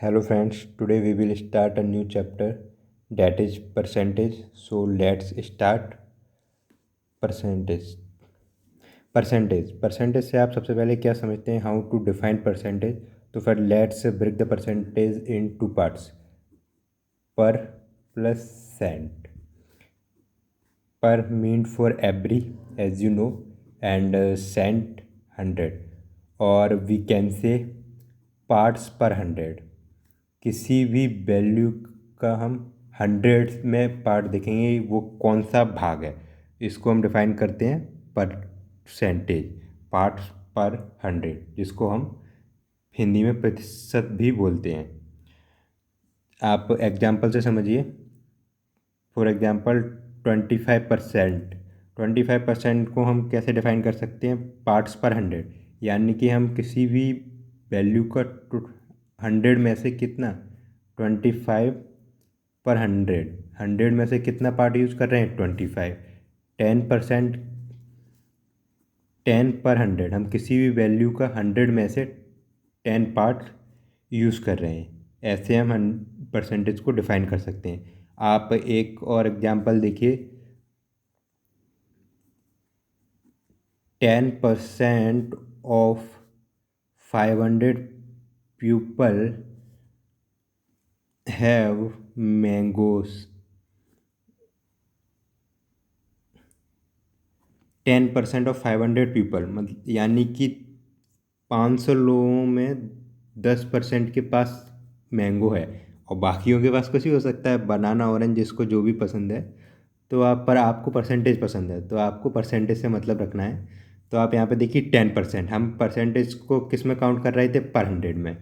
Hello friends, today we will start a new chapter that is percentage. So let's start percentage. Percentage से आप सबसे पहले क्या समझते हैं, हाउ टू डिफाइन परसेंटेज। तो फिर let's break the percentage in two parts, per plus cent. Per mean for every, as you know, and cent 100, और वी कैन से पार्ट्स पर 100। किसी भी वैल्यू का हम 100 में पार्ट देखेंगे, वो कौन सा भाग है, इसको हम डिफाइन करते हैं परसेंटेज, पार्ट्स पर 100, जिसको हम हिंदी में प्रतिशत भी बोलते हैं। आप एग्जाम्पल से समझिए। For example 25%। 25% को हम कैसे डिफाइन कर सकते हैं, पार्ट्स पर 100, यानी कि हम किसी भी वैल्यू का 100 में से कितना, 25 पर 100, 100 में से कितना पार्ट यूज़ कर रहे हैं, 25। 10%, 10 पर 100, हम किसी भी वैल्यू का 100 में से 10 पार्ट यूज़ कर रहे हैं। ऐसे हम परसेंटेज को डिफाइन कर सकते हैं। आप एक और एग्जांपल देखिए। 10% of 500 people have mangoes. 10% of 500 people, मतलब यानी कि 500 लोगों में 10% के पास मैंगो है, और बाकियों के पास कुछ भी हो सकता है, बनाना, ऑरेंज, जिसको जो भी पसंद है। तो आपको परसेंटेज पसंद है, तो आपको परसेंटेज से मतलब रखना है। तो आप यहाँ पे देखिए 10%, हम परसेंटेज को किस में काउंट कर रहे थे, पर 100 में।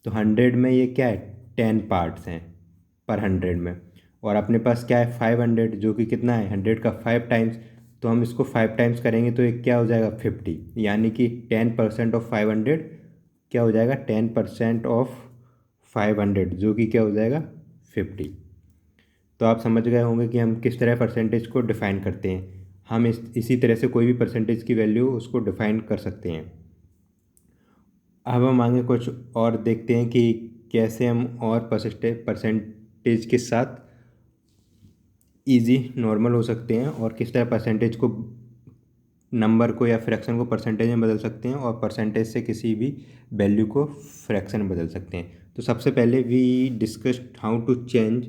तो 100 में ये क्या है, 10 पार्ट्स हैं पर 100 में। और अपने पास क्या है, 500, जो कि कितना है, 100 का 5 टाइम्स। तो हम इसको 5 टाइम्स करेंगे तो ये क्या हो जाएगा, 50। यानी कि 10% ऑफ 500 क्या हो जाएगा, 10% ऑफ 500, जो कि क्या हो जाएगा, 50। तो आप समझ गए होंगे कि हम किस तरह परसेंटेज को डिफ़ाइन करते हैं। हम इसी तरह से कोई भी परसेंटेज की वैल्यू उसको डिफ़ाइन कर सकते हैं। अब हम आगे कुछ और देखते हैं कि कैसे हम और परसेंटेज के साथ इजी नॉर्मल हो सकते हैं, और किस तरह परसेंटेज को, नंबर को या फ्रैक्शन को परसेंटेज में बदल सकते हैं, और परसेंटेज से किसी भी वैल्यू को फ्रैक्शन में बदल सकते हैं। तो सबसे पहले we discussed how to change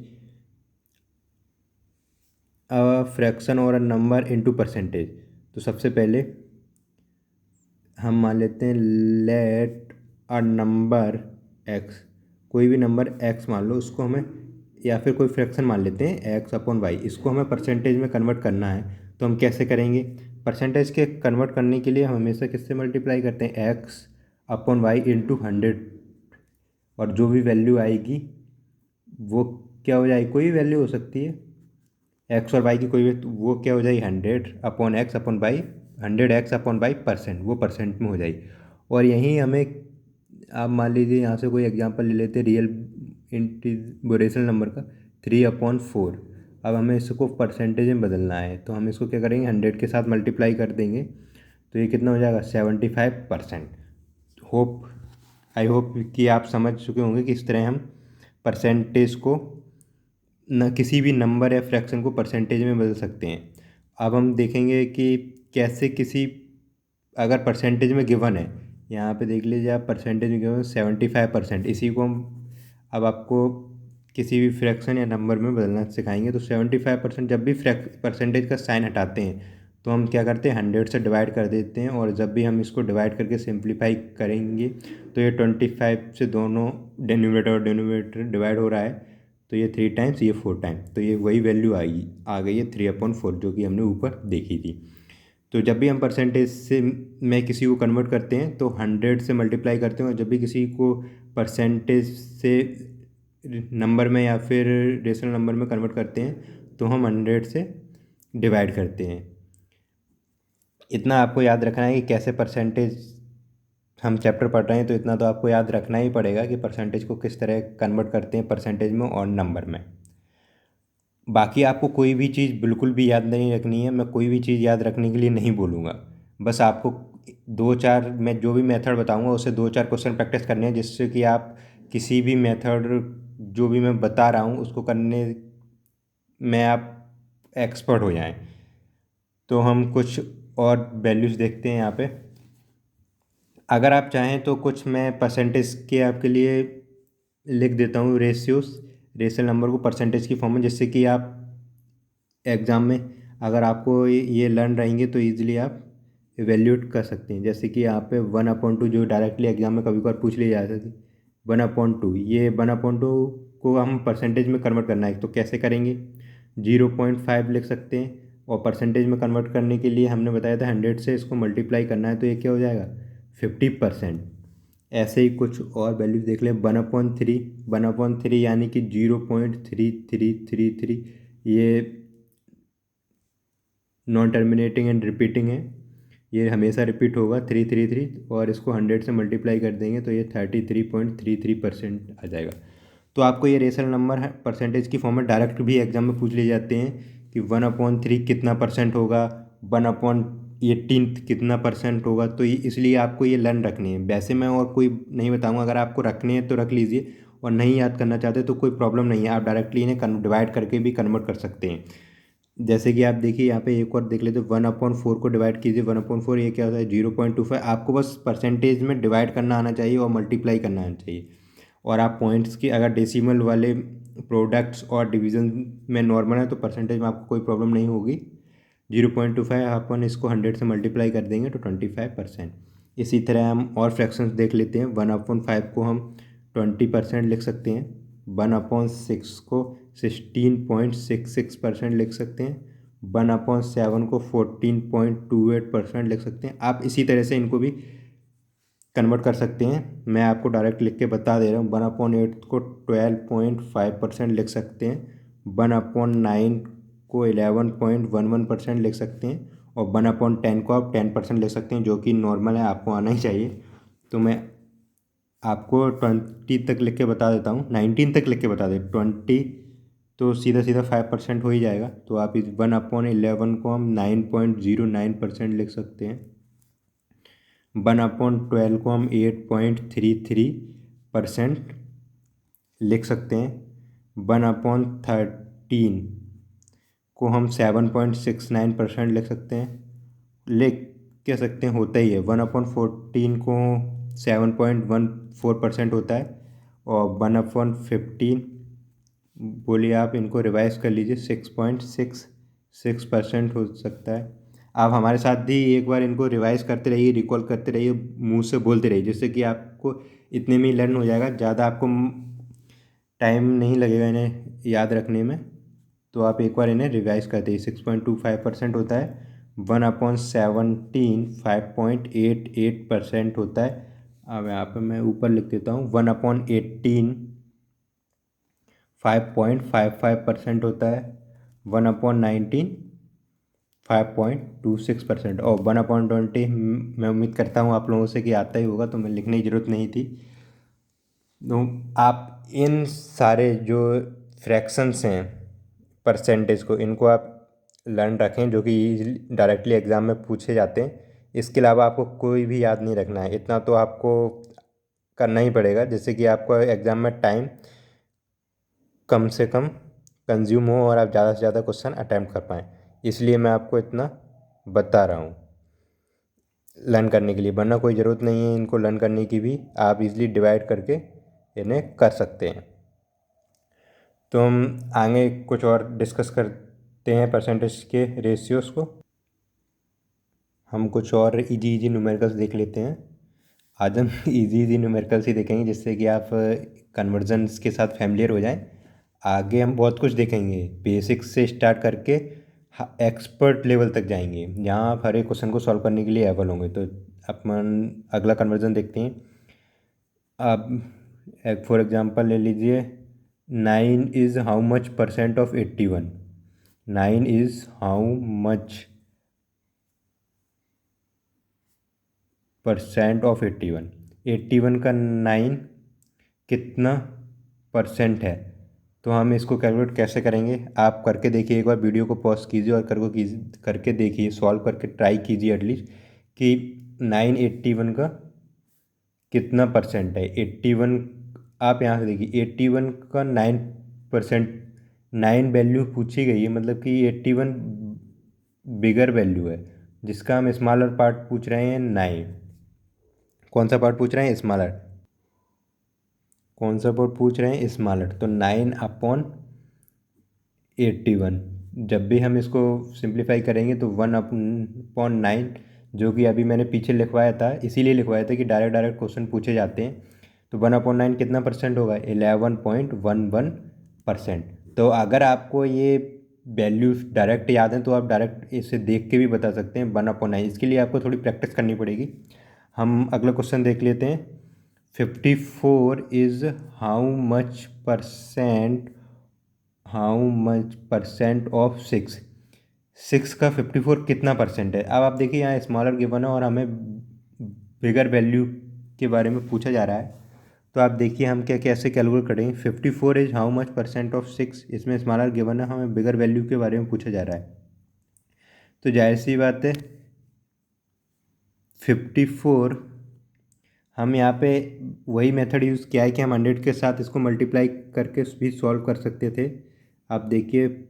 a fraction और अ नंबर इनटू परसेंटेज। तो सबसे पहले हम मान लेते हैं, लेट अ नंबर एक्स, कोई भी नंबर एक्स मान लो, उसको हमें, या फिर कोई फ्रैक्शन मान लेते हैं एक्स अपॉन वाई, इसको हमें परसेंटेज में कन्वर्ट करना है। तो हम कैसे करेंगे, परसेंटेज के कन्वर्ट करने के लिए हम हमेशा किससे मल्टीप्लाई करते हैं, एक्स अपॉन वाई इंटू 100, और जो भी वैल्यू आएगी वो क्या हो जाएगी, कोई भी वैल्यू हो सकती है, एक्स और वाई की कोई भी, तो वो क्या हो जाएगी, 100 upon x upon y, 100x upon y percent, वो परसेंट में हो जाएगी। और यहीं हमें, आप मान लीजिए यहाँ से कोई एग्जांपल ले लेते हैं, रियल इंटीग्रेशन नंबर का, 3/4। अब हमें इसको परसेंटेज में बदलना है, तो हम इसको क्या करेंगे, 100 के साथ मल्टीप्लाई कर देंगे, तो ये कितना हो जाएगा, 75%। होप आई होप कि आप समझ चुके होंगे कि इस तरह हम परसेंटेज को, न किसी भी नंबर या फ्रैक्शन को परसेंटेज में बदल सकते हैं। अब हम देखेंगे कि कैसे किसी, अगर परसेंटेज में गिवन है, यहाँ पे देख लीजिए आप, परसेंटेज में गिवन 75%, इसी को हम अब आपको किसी भी फ्रैक्शन या नंबर में बदलना सिखाएंगे। तो 75%, जब भी परसेंटेज का साइन हटाते हैं तो हम क्या करते हैं, 100 से डिवाइड कर देते हैं, और जब भी हम इसको डिवाइड करके सिंप्लीफाई करेंगे तो ये 25 से दोनों डिनोमिनेटर और डिनोमिनेटर डिवाइड हो रहा है, तो ये 3 टाइम्स, ये 4 टाइम्स, तो ये वही वैल्यू आएगी, आ गई है 3/4, जो कि हमने ऊपर देखी थी। तो जब भी हम परसेंटेज से में किसी को कन्वर्ट करते हैं तो 100 से मल्टीप्लाई करते हैं, और जब भी किसी को परसेंटेज से नंबर में या फिर रेशनल नंबर में कन्वर्ट करते हैं तो हम 100 से डिवाइड करते हैं। इतना आपको याद रखना है कि कैसे परसेंटेज, हम चैप्टर पढ़ रहे हैं तो इतना तो आपको याद रखना ही पड़ेगा कि परसेंटेज को किस तरह कन्वर्ट करते हैं परसेंटेज में और नंबर में। बाकी आपको कोई भी चीज़ बिल्कुल भी याद नहीं रखनी है, मैं कोई भी चीज़ याद रखने के लिए नहीं बोलूँगा। बस आपको 2-4, मैं जो भी मेथड बताऊँगा उससे 2-4 क्वेश्चन प्रैक्टिस करने हैं, जिससे कि आप किसी भी मेथड जो भी मैं बता रहा हूँ उसको करने में आप एक्सपर्ट हो जाएं। तो हम कुछ और वैल्यूज़ देखते हैं यहाँ पे। अगर आप चाहें तो कुछ मैं परसेंटेज के आपके लिए लिख देता हूँ, रेशियल नंबर को परसेंटेज की फॉर्म में, जिससे कि आप एग्ज़ाम में अगर आपको ये लर्न रहेंगे तो ईजिली आप इवेल्यूट कर सकते हैं। जैसे कि यहाँ पे 1/2 जो डायरेक्टली एग्जाम में कभी कभार पूछ लिया जाता है, 1/2, ये 1/2 को हम परसेंटेज में कन्वर्ट करना है तो कैसे करेंगे, 0.5 लिख सकते हैं। और परसेंटेज में कन्वर्ट करने के लिए हमने बताया था 100 से इसको मल्टीप्लाई करना है, तो ये क्या हो जाएगा 50%। ऐसे ही कुछ और वैल्यूज देख लें, 1/3 यानी कि 0.3333, ये नॉन टर्मिनेटिंग एंड रिपीटिंग है, ये हमेशा रिपीट होगा 333, और इसको 100 से मल्टीप्लाई कर देंगे तो ये 33.33% आ जाएगा। तो आपको ये रेशनल नंबर है परसेंटेज की फॉर्म में डायरेक्ट भी एग्जाम में पूछ लिए जाते हैं कि 1/3 कितना परसेंट होगा, 1/18 कितना परसेंट होगा। तो ये इसलिए आपको ये लर्न रखनी है। वैसे मैं और कोई नहीं बताऊंगा, अगर आपको रखने हैं तो रख लीजिए, और नहीं याद करना चाहते तो कोई प्रॉब्लम नहीं है, आप डायरेक्टली इन्हें डिवाइड करके भी कन्वर्ट कर सकते हैं। जैसे कि आप देखिए यहाँ पे एक और देख लेते हैं, 1/4 को डिवाइड कीजिए, 1/4 ये क्या होता है 0.25। आपको बस परसेंटेज में डिवाइड करना आना चाहिए और मल्टीप्लाई करना आना चाहिए। और आप पॉइंट्स की अगर डेसिमल वाले प्रोडक्ट्स और डिवीजन में नॉर्मल है तो परसेंटेज में आपको कोई प्रॉब्लम नहीं होगी। 0.25 अपन इसको 100 से मल्टीप्लाई कर देंगे तो 25%। इसी तरह हम और फ्रैक्शंस देख लेते हैं। 1/5 को हम 20% लिख सकते हैं, 1/6 को 16.66% लिख सकते हैं, 1/7 को 14.28% लिख सकते हैं। आप इसी तरह से इनको भी कन्वर्ट कर सकते हैं। मैं आपको डायरेक्ट लिख के बता दे रहा हूँ। 1/8 को 12.5% लिख सकते हैं, 1/9 को 11.11% लिख सकते हैं, और 1/10 को आप 10% लिख सकते हैं, जो कि नॉर्मल है, आपको आना ही चाहिए। तो मैं आपको 20 तक लिख के बता देता हूँ, 19 तक लिख के बता दे। 20 तो सीधा सीधा 5% हो ही जाएगा। तो आप इस 1/11 को हम 9.09% लिख सकते हैं, 1/12 को हम 8.33% लिख सकते हैं, 1/13 को हम 7.69% लिख सकते हैं। लिख कह सकते हैं, होता ही है। 1/14 को 7.14% होता है, और 1/15 बोलिए, आप इनको रिवाइज कर लीजिए, 6.66% हो सकता है। आप हमारे साथ भी एक बार इनको रिवाइज करते रहिए, रिकॉल करते रहिए, मुंह से बोलते रहिए, जिससे कि आपको इतने में ही लर्न हो जाएगा। ज़्यादा आपको टाइम नहीं लगेगा इन्हें याद रखने में। तो आप एक बार इन्हें रिवाइज करते हैं। 6.25% होता है, 1/17 5.88% होता है। अब यहाँ पर मैं ऊपर लिख देता हूँ, 1/18 5.55% होता है, 1/19 5.26%, और 1/20 मैं उम्मीद करता हूँ आप लोगों से कि आता ही होगा, तो मैं लिखने की ज़रूरत नहीं थी। तो आप इन सारे जो फ्रैक्शंस हैं परसेंटेज को, इनको आप लर्न रखें, जो कि डायरेक्टली एग्ज़ाम में पूछे जाते हैं। इसके अलावा आपको कोई भी याद नहीं रखना है, इतना तो आपको करना ही पड़ेगा, जिससे कि आपको एग्ज़ाम में टाइम कम से कम कंज्यूम हो और आप ज़्यादा से ज़्यादा क्वेश्चन अटैम्प्ट कर पाएँ। इसलिए मैं आपको इतना बता रहा हूँ लर्न करने के लिए, वरना कोई ज़रूरत नहीं है इनको लर्न करने की भी, आप इजीली डिवाइड करके इन्हें कर सकते हैं। तो हम आगे कुछ और डिस्कस करते हैं परसेंटेज के रेशियोज़ को। हम कुछ और इजी न्यूमेरिकल्स देख लेते हैं। आज हम इजी न्यूमेरिकल्स ही देखेंगे, जिससे कि आप कन्वर्जन्स के साथ फैमिलियर हो जाएं। आगे हम बहुत कुछ देखेंगे, बेसिक्स से स्टार्ट करके एक्सपर्ट लेवल तक जाएंगे, जहाँ आप हर एक क्वेश्चन को सॉल्व करने के लिए एबल होंगे। तो अपन अगला कन्वर्जन देखते हैं। अब फॉर एग्जांपल ले लीजिए, 9 is how much percent of 81। 9 is how much percent of 81। 81 का 9 कितना परसेंट है। तो हम इसको कैलकुलेट कैसे करेंगे, आप करके देखिए। एक बार वीडियो को पॉज कीजिए और करके देखिए, सॉल्व करके ट्राई कीजिए एटलीस्ट कि 981 का कितना परसेंट है। 81 आप यहाँ से देखिए 81 का 9%, 9 वैल्यू पूछी गई है, मतलब कि 81 बिगर वैल्यू है, जिसका हम स्मॉलर पार्ट पूछ रहे हैं 9। कौन सा पार्ट पूछ रहे हैं? स्मॉलर। कौन सा पार्ट पूछ रहे हैं? स्मॉलर। तो 9/81। जब भी हम इसको सिंप्लीफाई करेंगे तो 1/9, जो कि अभी मैंने पीछे लिखवाया था, इसीलिए लिखवाया था कि डायरेक्ट डायरेक्ट क्वेश्चन पूछे जाते हैं। तो 1/9 कितना परसेंट होगा? 11.11%। तो अगर आपको ये वैल्यूज डायरेक्ट याद हैं तो आप डायरेक्ट इसे देख के भी बता सकते हैं 1/9। इसके लिए आपको थोड़ी प्रैक्टिस करनी पड़ेगी। हम अगला क्वेश्चन देख लेते हैं। 54 is how much percent of 6? 6 का 54 कितना परसेंट है? अब आप देखिए यहाँ स्मॉलर गिवन है और हमें बिगर वैल्यू के बारे में पूछा जा रहा है। तो आप देखिए हम क्या कैसे कैलकुलेट करेंगे। 54 is how much percent of 6, इसमें स्मॉलर गिवन है, हमें बिगर वैल्यू के बारे में पूछा जा रहा है। तो जाहिर सी बात है 54, हम यहाँ पे वही मेथड यूज़ किया है कि हम 100 के साथ इसको मल्टीप्लाई करके भी सॉल्व कर सकते थे। आप देखिए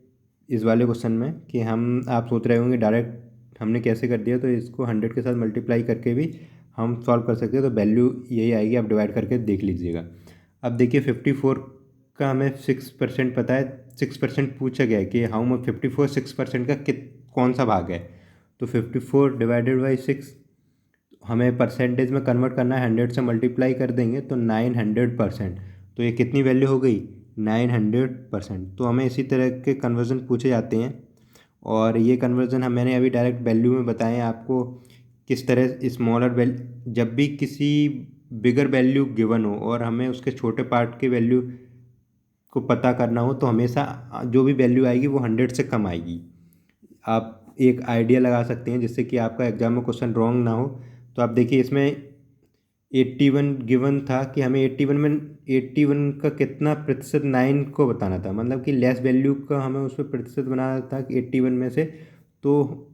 इस वाले क्वेश्चन में कि आप सोच रहे होंगे डायरेक्ट हमने कैसे कर दिया, तो इसको 100 के साथ मल्टीप्लाई करके भी हम सॉल्व कर सकते हैं। तो वैल्यू यही आएगी, आप डिवाइड करके देख लीजिएगा। अब देखिए 54 का हमें 6% पता है, 6% पूछा गया है कि हाउ मच 54 6% का कौन सा भाग है। तो 54 डिवाइडेड बाई 6 हमें परसेंटेज में कन्वर्ट करना है, 100 से मल्टीप्लाई कर देंगे तो 900%। तो ये कितनी वैल्यू हो गई? 900%। तो हमें इसी तरह के कन्वर्जन पूछे जाते हैं, और ये कन्वर्जन मैंने अभी डायरेक्ट वैल्यू में बताए हैं आपको किस तरह स्मॉलर वैल्यू, जब भी किसी बिगर वैल्यू गिवन हो और हमें उसके छोटे पार्ट के वैल्यू को पता करना हो, तो हमेशा जो भी वैल्यू आएगी वो 100 से कम आएगी। आप एक आइडिया लगा सकते हैं जिससे कि आपका एग्जाम में क्वेश्चन रॉन्ग ना हो। तो आप देखिए इसमें 81 गिवन था कि हमें 81 का कितना प्रतिशत 9 को बताना था, मतलब कि लेस वैल्यू का हमें उस पर प्रतिशत बनाना था कि 81 में से। तो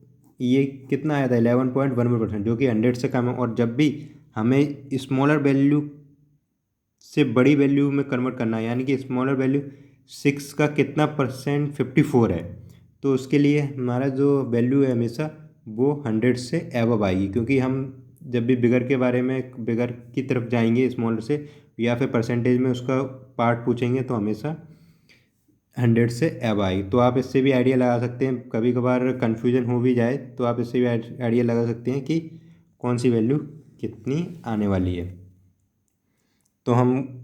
ये कितना आया था? 11.11%, जो कि 100 से कम है। और जब भी हमें स्मॉलर वैल्यू से बड़ी वैल्यू में कन्वर्ट करना है, यानी कि स्मॉलर वैल्यू 6 का कितना परसेंट 54 है, तो उसके लिए हमारा जो वैल्यू है हमेशा वो 100 से एबव आएगी। क्योंकि हम जब भी बिगर के बारे में, बिगर की तरफ जाएंगे स्मॉलर से, या फिर परसेंटेज में उसका पार्ट पूछेंगे, तो हमेशा 100 से एब आएगी। तो आप इससे भी आइडिया लगा सकते हैं, कभी कभार कन्फ्यूजन हो भी जाए तो आप इससे भी आइडिया लगा सकते हैं कि कौन सी वैल्यू कितनी आने वाली है। तो हम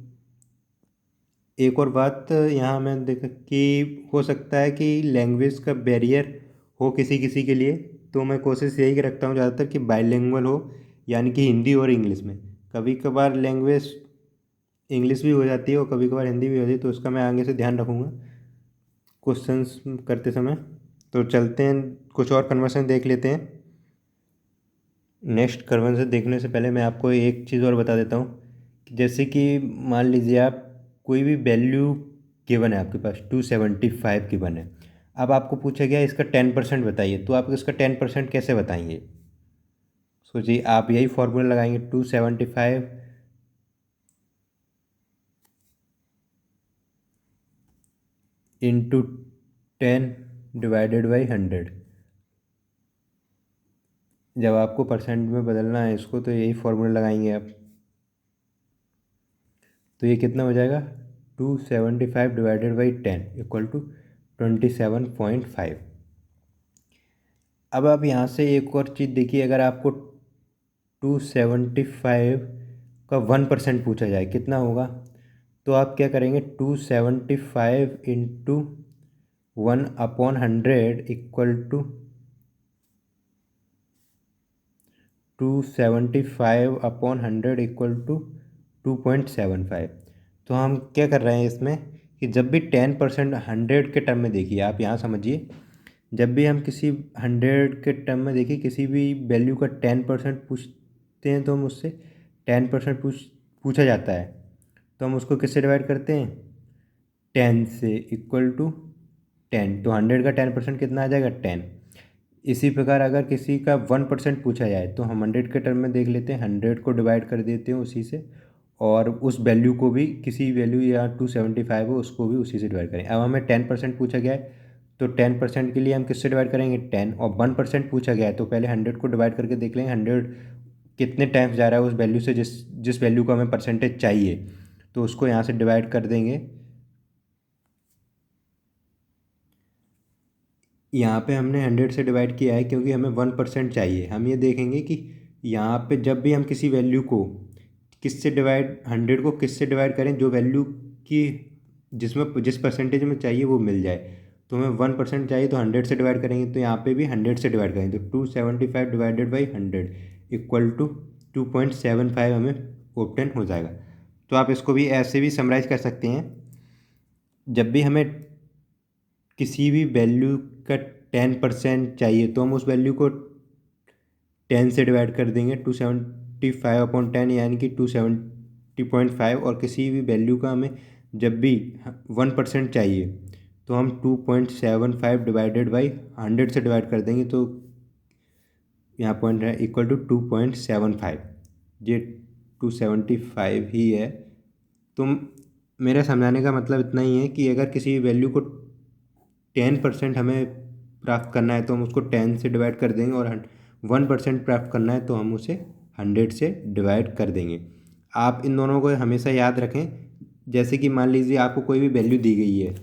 एक और बात यहाँ मैं देख कि हो सकता है कि लैंग्वेज का बैरियर हो किसी किसी के लिए, तो मैं कोशिश यही रखता हूँ ज़्यादातर कि बाइलिंगुअल हो, यानी कि हिंदी और इंग्लिश में। कभी कभार लैंग्वेज इंग्लिश भी हो जाती है और कभी कभार हिंदी भी हो जाती है, तो उसका मैं आगे से ध्यान रखूँगा क्वेश्चंस करते समय। तो चलते हैं कुछ और कन्वर्सन देख लेते हैं। नेक्स्ट कन्वर्सन देखने से पहले मैं आपको एक चीज़ और बता देता हूँ कि जैसे कि मान लीजिए आप कोई भी वैल्यू गिवन है आपके पास 275 गिवन है। अब आपको पूछा गया इसका 10% बताइए, तो आप इसका 10% कैसे बताएंगे? सोचिए, आप यही फॉर्मूला लगाएंगे 275 इंटू 10 डिवाइडेड बाई 100। जब आपको परसेंट में बदलना है इसको तो यही फॉर्मूला लगाएंगे आप। तो ये कितना हो जाएगा? 275 डिवाइडेड बाई 10 इक्वल टू 27.5। अब आप यहाँ से एक और चीज़ देखिए, अगर आपको 275 का 1% पूछा जाए कितना होगा, तो आप क्या करेंगे? 275 into 1/100 equal to 275/100 equal to 2.75। तो हम क्या कर रहे हैं इसमें कि जब भी 10% 100 के टर्म में, देखिए आप यहाँ समझिए, जब भी हम किसी 100 के टर्म में देखिए किसी भी वैल्यू का 10% पूछते हैं, तो हम उससे 10% पूछा जाता है, तो हम उसको किससे डिवाइड करते हैं? 10 से, इक्वल टू 10। तो 100 का 10% कितना आ जाएगा? 10। इसी प्रकार अगर किसी का 1% पूछा जाए तो हम 100 के टर्म में देख लेते हैं, 100 को डिवाइड कर देते हैं उसी से, और उस वैल्यू को भी किसी वैल्यू या 275 हो उसको भी उसी से डिवाइड करें। अब हमें 10% पूछा गया है तो 10% के लिए हम किससे डिवाइड करेंगे 10, और 1% पूछा गया है तो पहले 100 को डिवाइड करके देख लेंगे 100 कितने टाइम्स जा रहा है उस वैल्यू से जिस जिस वैल्यू को हमें परसेंटेज चाहिए, तो उसको यहाँ से डिवाइड कर देंगे। यहाँ पे हमने 100 से डिवाइड किया है क्योंकि हमें 1% चाहिए। हम ये देखेंगे कि यहाँ पे जब भी हम किसी वैल्यू को किससे डिवाइड 100 को किससे डिवाइड करें जो वैल्यू की जिसमें जिस परसेंटेज में चाहिए वो मिल जाए। तो हमें 1% चाहिए तो 100 से डिवाइड करेंगे, तो यहाँ पे भी 100 से डिवाइड करेंगे तो 275 डिवाइडेड बाई 100 इक्वल टू 2.75 हमें ऑप्टेन हो जाएगा। तो आप इसको भी ऐसे भी समराइज कर सकते हैं, जब भी हमें किसी भी वैल्यू का 10% चाहिए तो हम उस वैल्यू को 10 से डिवाइड कर देंगे 275/10 यानी कि 270.5, और किसी भी वैल्यू का हमें जब भी 1% चाहिए तो हम 2.75 डिवाइडेड बाई 100 से डिवाइड कर देंगे, तो यहाँ पॉइंट है इक्वल टू 2.75, ये 275 ही है। तो मेरा समझाने का मतलब इतना ही है कि अगर किसी वैल्यू को 10% हमें प्राप्त करना है तो हम उसको 10 से डिवाइड कर देंगे, और 1% प्राप्त करना है तो हम उसे 100 से डिवाइड कर देंगे। आप इन दोनों को हमेशा याद रखें। जैसे कि मान लीजिए आपको कोई भी वैल्यू दी गई है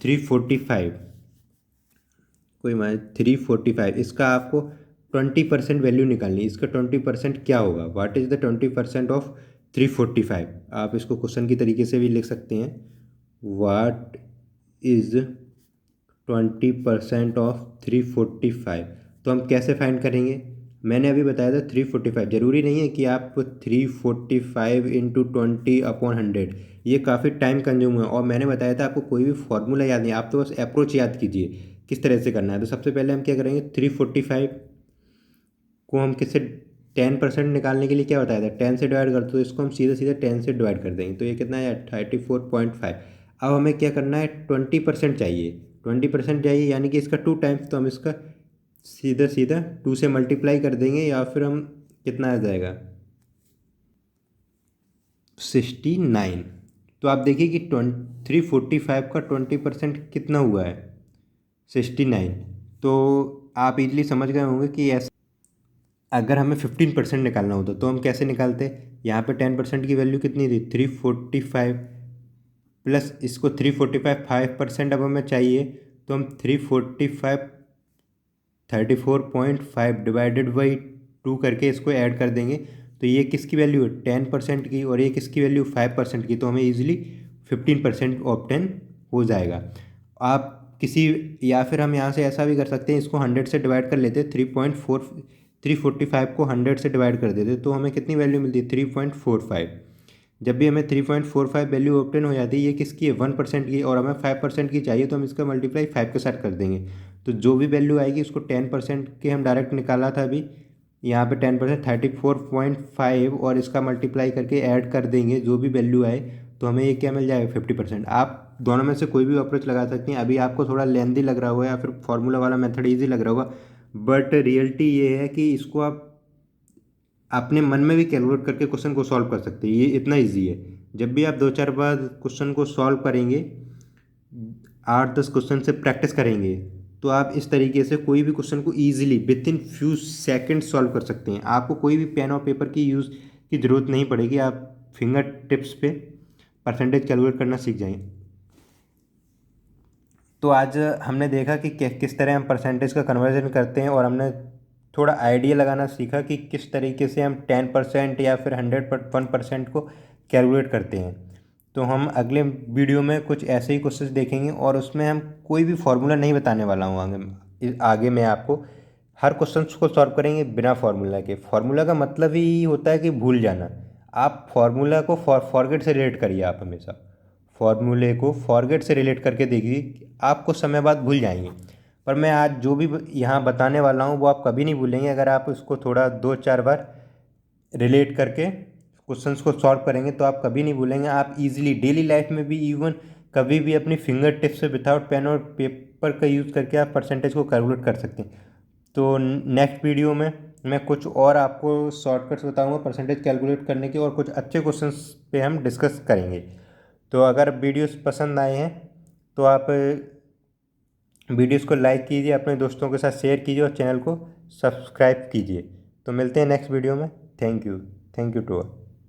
345, कोई मान 345, इसका आपको 20% वैल्यू निकालनी है। इसका 20% क्या होगा, व्हाट इज़ द 20% ऑफ 345। आप इसको क्वेश्चन की तरीके से भी लिख सकते हैं, व्हाट इज़ 20% ऑफ 345। तो हम कैसे फाइंड करेंगे, मैंने अभी बताया था 345। ज़रूरी नहीं है कि आप 345 इंटू 20/100, ये काफ़ी टाइम कंज्यूम है, और मैंने बताया था आपको कोई भी फॉर्मूला याद नहीं, आप तो बस अप्रोच याद कीजिए किस तरह से करना है। तो सबसे पहले हम क्या करेंगे, 345 को हम किससे 10% निकालने के लिए क्या बताया था 10 से डिवाइड करते, तो इसको हम सीधे सीधे 10 से डिवाइड कर देंगे, तो ये कितना है 34.5। अब हमें क्या करना है 20% चाहिए, 20% चाहिए यानी कि इसका 2 टाइम्स, तो हम इसका सीधा सीधा 2 से मल्टीप्लाई कर देंगे, या फिर हम कितना आ जाएगा 69। तो आप देखिए कि 345 का 20% कितना हुआ है 69। तो आप इजली समझ गए होंगे कि ऐसा अगर हमें 15% निकालना होता तो हम कैसे निकालते। यहाँ पे 10% की वैल्यू कितनी थी 345, प्लस इसको 345 5% अब हमें चाहिए, तो हम 345 34.5 डिवाइडेड बाई 2 करके इसको ऐड कर देंगे। तो ये किसकी वैल्यू है 10% की, और ये किसकी वैल्यू 5% की, तो हमें ईजिली 15% ऑप्टेन हो जाएगा। आप किसी, या फिर हम यहाँ से ऐसा भी कर सकते हैं, इसको 100 से डिवाइड कर लेते, 345 को 100 से डिवाइड कर देते तो हमें कितनी वैल्यू मिलती है 3.45। जब भी हमें 3.45 वैल्यू ऑप्टेन हो जाती है, ये किसकी है 1% की, और हमें 5% की चाहिए, तो हम इसका मल्टीप्लाई 5 के साथ कर देंगे। तो जो भी वैल्यू आएगी उसको 10% के हम डायरेक्ट निकाला था अभी, यहाँ पे 10% 34.5, और इसका मल्टीप्लाई करके ऐड कर देंगे जो भी वैल्यू आए, तो हमें ये क्या मिल जाएगा 50%। आप दोनों में से कोई भी अप्रोच लगा सकते हैं। अभी आपको थोड़ा लेंदी लग रहा होगा या फिर फॉर्मूला वाला मेथड ईजी लग रहा होगा, बट रियलिटी ये है कि इसको आप अपने मन में भी कैलकुलेट करके क्वेश्चन को सॉल्व कर सकते हैं, ये इतना इजी है। जब भी आप 2-4 बार क्वेश्चन को सॉल्व करेंगे, 8-10 क्वेश्चन से प्रैक्टिस करेंगे, तो आप इस तरीके से कोई भी क्वेश्चन को easily with in few second solve कर सकते हैं। आपको कोई भी पेन और पेपर की यूज़ की ज़रूरत नहीं पड़ेगी, आप फिंगर टिप्स पे परसेंटेज कैलकुलेट करना सीख जाएंगे। तो आज हमने देखा कि किस तरह हम परसेंटेज का कन्वर्जन करते हैं, और हमने थोड़ा आइडिया लगाना सीखा कि किस तरीके से हम 10% या फिर 101% को कैलकुलेट करते हैं। तो हम अगले वीडियो में कुछ ऐसे ही क्वेश्चंस देखेंगे, और उसमें हम कोई भी फार्मूला नहीं बताने वाला हूँ आगे मैं आपको हर क्वेश्चन को सॉल्व करेंगे बिना फार्मूला के। फार्मूला का मतलब ही होता है कि भूल जाना। आप फार्मूला को फॉरगेट से रिलेट करिए, आप हमेशा फार्मूले को फॉरगेट से रिलेट करके देखिए, आपको समय बाद भूल जाएंगे। पर मैं आज जो भी यहाँ बताने वाला हूँ वो आप कभी नहीं भूलेंगे, अगर आप उसको थोड़ा 2-4 बार रिलेट करके क्वेश्चंस को सॉल्व करेंगे तो आप कभी नहीं भूलेंगे। आप इजीली डेली लाइफ में भी, इवन कभी भी अपनी फिंगर टिप से विदाउट पेन और पेपर का यूज़ करके आप परसेंटेज को कैलकुलेट कर सकते हैं। तो नेक्स्ट वीडियो में मैं कुछ और आपको शॉर्टकट्स बताऊंगा परसेंटेज कैलकुलेट करने के, और कुछ अच्छे क्वेश्चंस पे हम डिस्कस करेंगे। तो अगर वीडियोस पसंद आए हैं तो आप वीडियोस को लाइक कीजिए, अपने दोस्तों के साथ शेयर कीजिए और चैनल को सब्सक्राइब कीजिए। तो मिलते हैं नेक्स्ट वीडियो में। Thank you to all.